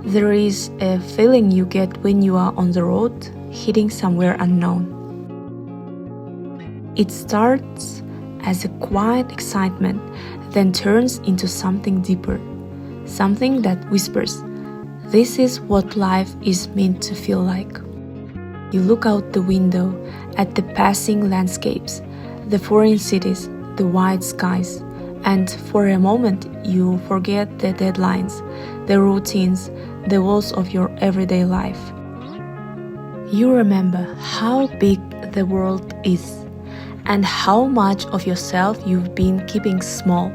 There is a feeling you get when you are on the road, heading somewhere unknown. It starts as a quiet excitement, then turns into something deeper, something that whispers, "This is what life is meant to feel like." You look out the window at the passing landscapes, the foreign cities, the wide skies, and for a moment you forget the deadlines, the routines, the walls of your everyday life. You remember how big the world is and how much of yourself you've been keeping small.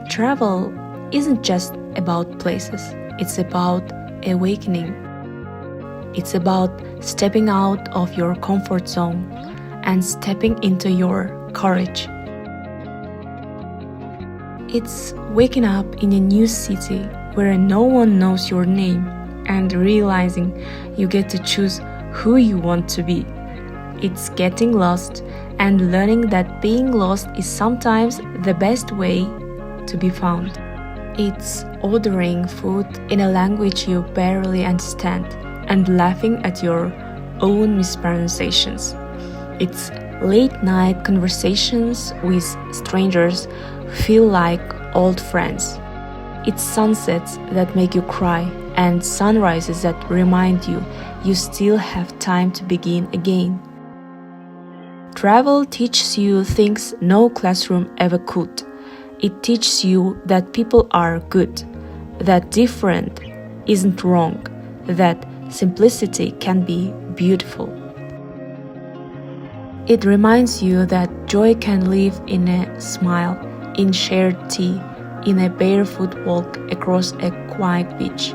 Travel isn't just about places, it's about awakening. It's about stepping out of your comfort zone and stepping into your courage. It's waking up in a new city where no one knows your name and realizing you get to choose who you want to be. It's getting lost and learning that being lost is sometimes the best way to be found. It's ordering food in a language you barely understand and laughing at your own mispronunciations. It's late-night conversations with strangers who feel like old friends. It's sunsets that make you cry and sunrises that remind you you still have time to begin again. Travel teaches you things no classroom ever could. It teaches you that people are good, that different isn't wrong, that simplicity can be beautiful. It reminds you that joy can live in a smile, in shared tea, in a barefoot walk across a quiet beach.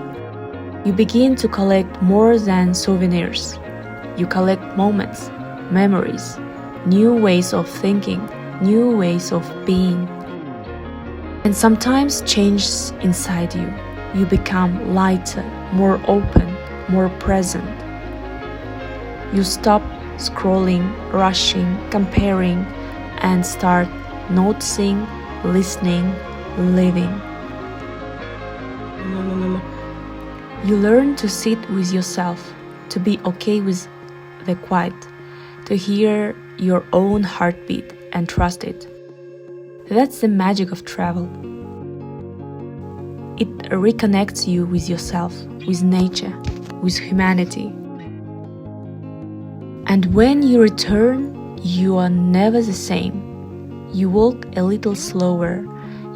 You begin to collect more than souvenirs. You collect moments, memories, new ways of thinking, new ways of being. And sometimes changes inside you. You become lighter, more open, more present. You stop scrolling, rushing, comparing, and start noticing, listening, living. You learn to sit with yourself, to be okay with the quiet, to hear your own heartbeat and trust it. That's the magic of travel. It reconnects you with yourself, with nature, with humanity. And when you return, you are never the same. You walk a little slower,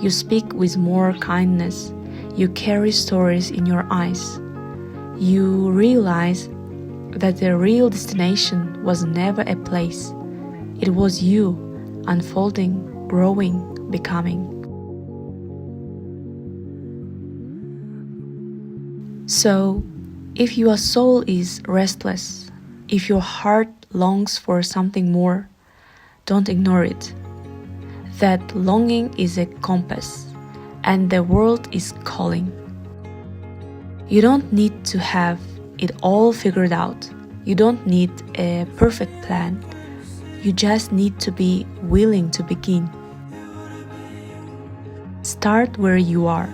you speak with more kindness, you carry stories in your eyes. You realize that the real destination was never a place. It was you, unfolding, growing, becoming. So, if your soul is restless, if your heart longs for something more, don't ignore it. That longing is a compass, and the world is calling. You don't need to have it all figured out. You don't need a perfect plan. You just need to be willing to begin. Start where you are,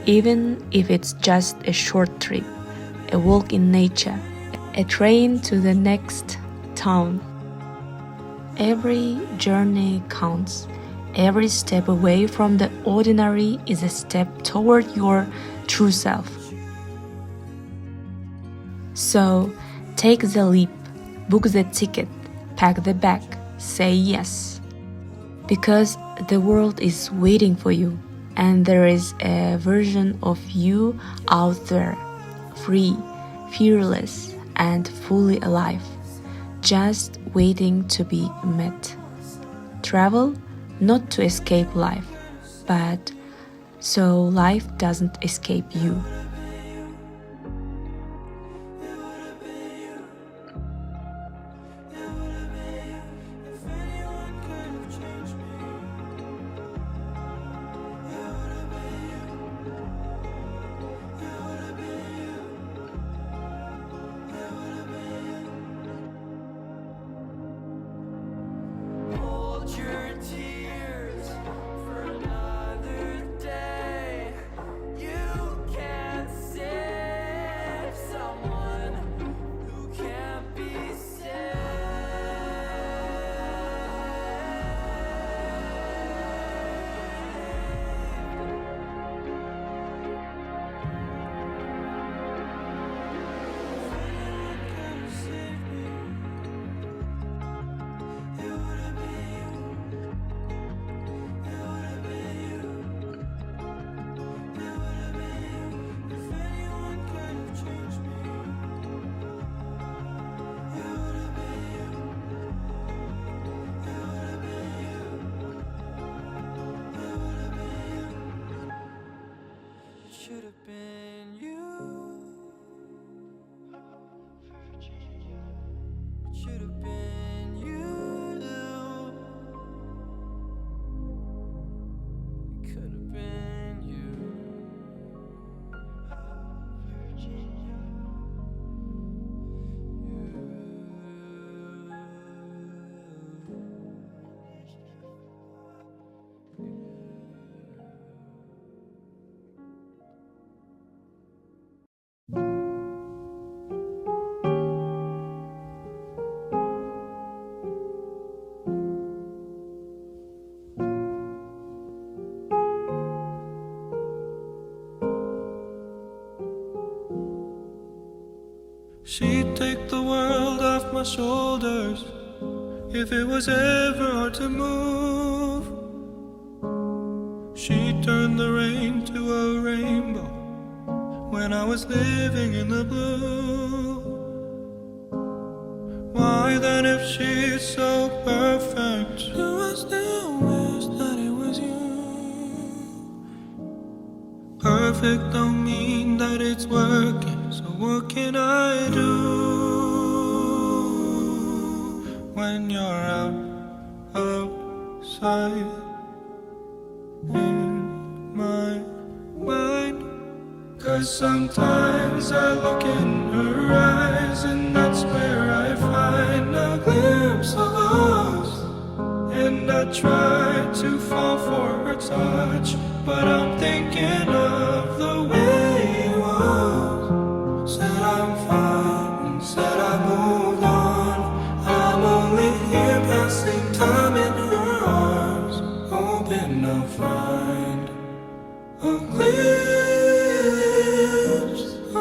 even if it's just a short trip, a walk in nature, a train to the next town. Every journey counts. Every step away from the ordinary is a step toward your true self. So, take the leap, book the ticket, pack the bag, say yes. Because the world is waiting for you, and there is a version of you out there, free, fearless, and fully alive, just waiting to be met. Travel not to escape life, but so life doesn't escape you. should have been you. It should have been you. It could have been you. She'd take the world off my shoulders if it was ever hard to move. She'd turn the rain to a rainbow when I was living in the blue. Why then, if she's so perfect, do I still wish that it was you? Perfect don't mean that it's working, so what can I do when you're outside in my mind? 'Cause sometimes I look in her eyes and that's where I find a glimpse of us. And I try to fall for her touch, but I'm thinking of the way it was. Said I'm fine and said I moved on. I'm only here passing time in her arms, hoping I'll find a glimpse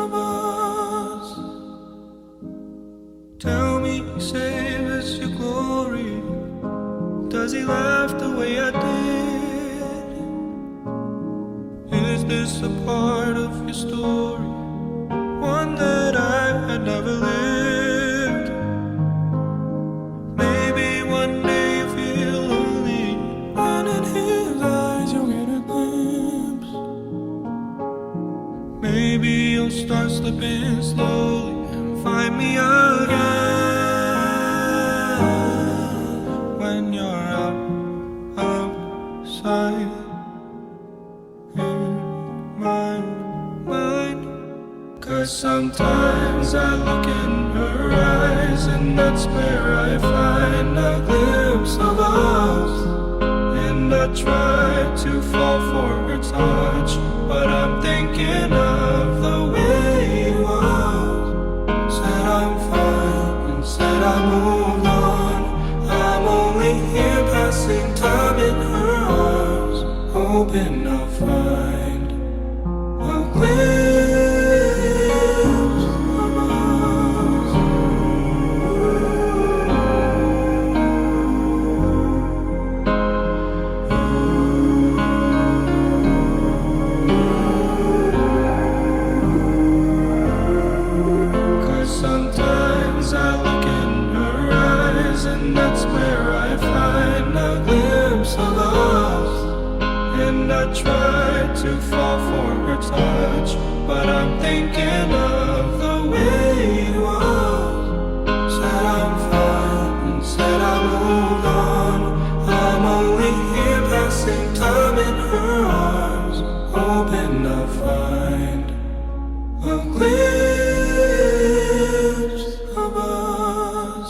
of us. Tell me, save us your glory. Does he laugh the way I did? Is this a part of your story? One that I had never lived. Maybe one day you feel lonely, and in his eyes you'll get a glimpse. Maybe you'll start slipping slowly and find me again when you're outside in my mind. 'Cause sometimes I look in her eyes and that's where I find a glimpse of us. And I try to fall for her touch, but I'm thinking of the way it was. Said I'm fine and said I moved on. I'm only here passing time in her arms, hoping I'll find a glimpse of us. 'Cause sometimes I look in her eyes and that's where I find a glimpse of us. And I try to fall for her touch, but I'm thinking of the way it was. Said I'm fine and said I moved on. I'm only here passing time in her arms, hoping I'll find a glimpse of us.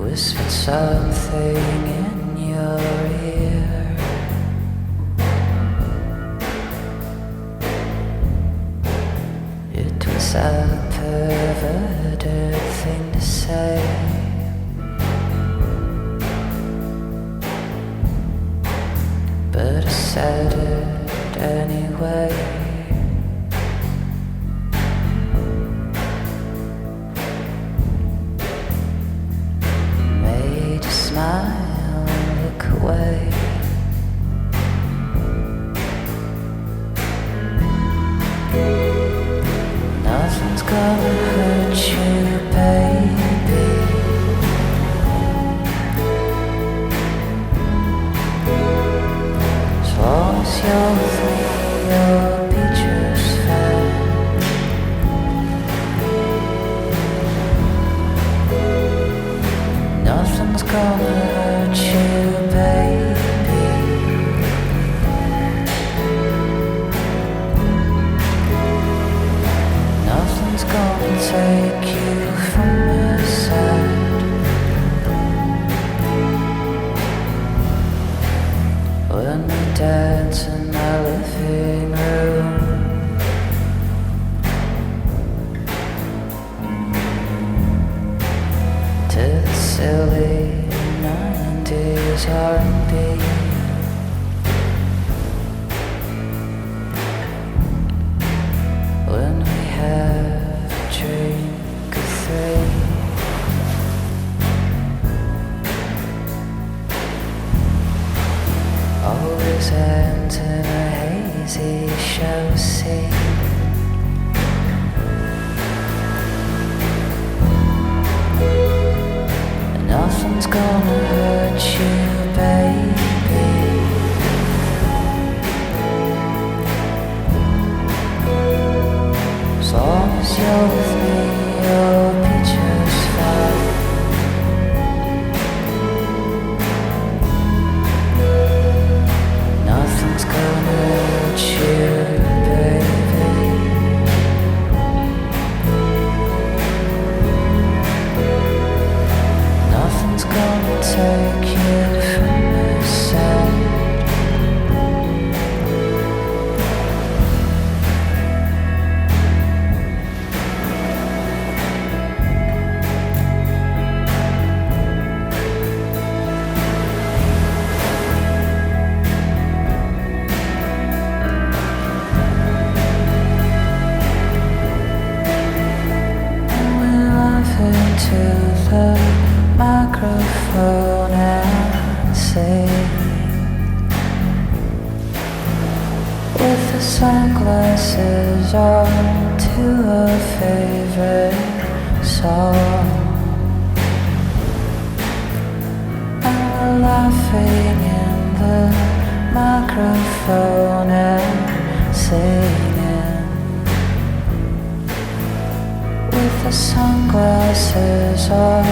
Whispered something in your ear. It was a perverted thing to same. But I said it anyway. Made you smile and look away. Nothing's gonna hurt you, baby. As long as you're with me, you'll be just fine. Nothing's gonna hurt you, baby. Nothing's gonna take you from my side. When we dance in my living room, to the silly 90s R&B. When we have a drink or three, always ends in a hazy show scene. Nothing's gonna hurt you, baby. As long as you're with me, you'll be just fine. Nothing's gonna hurt you, baby. Nothing's gonna take you from my side. And we laugh into the microphone and sing with the sunglasses on to a favorite song. And we're laughing in the microphone and singing with the sunglasses on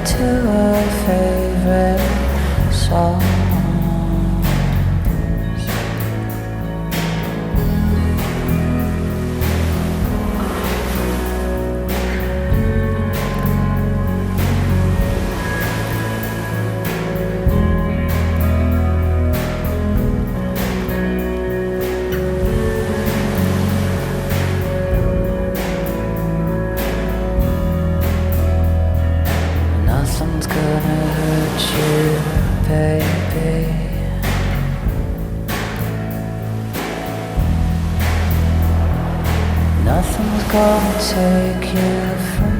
to a favorite song. Nothing's gonna hurt you, baby. Nothing's gonna take you from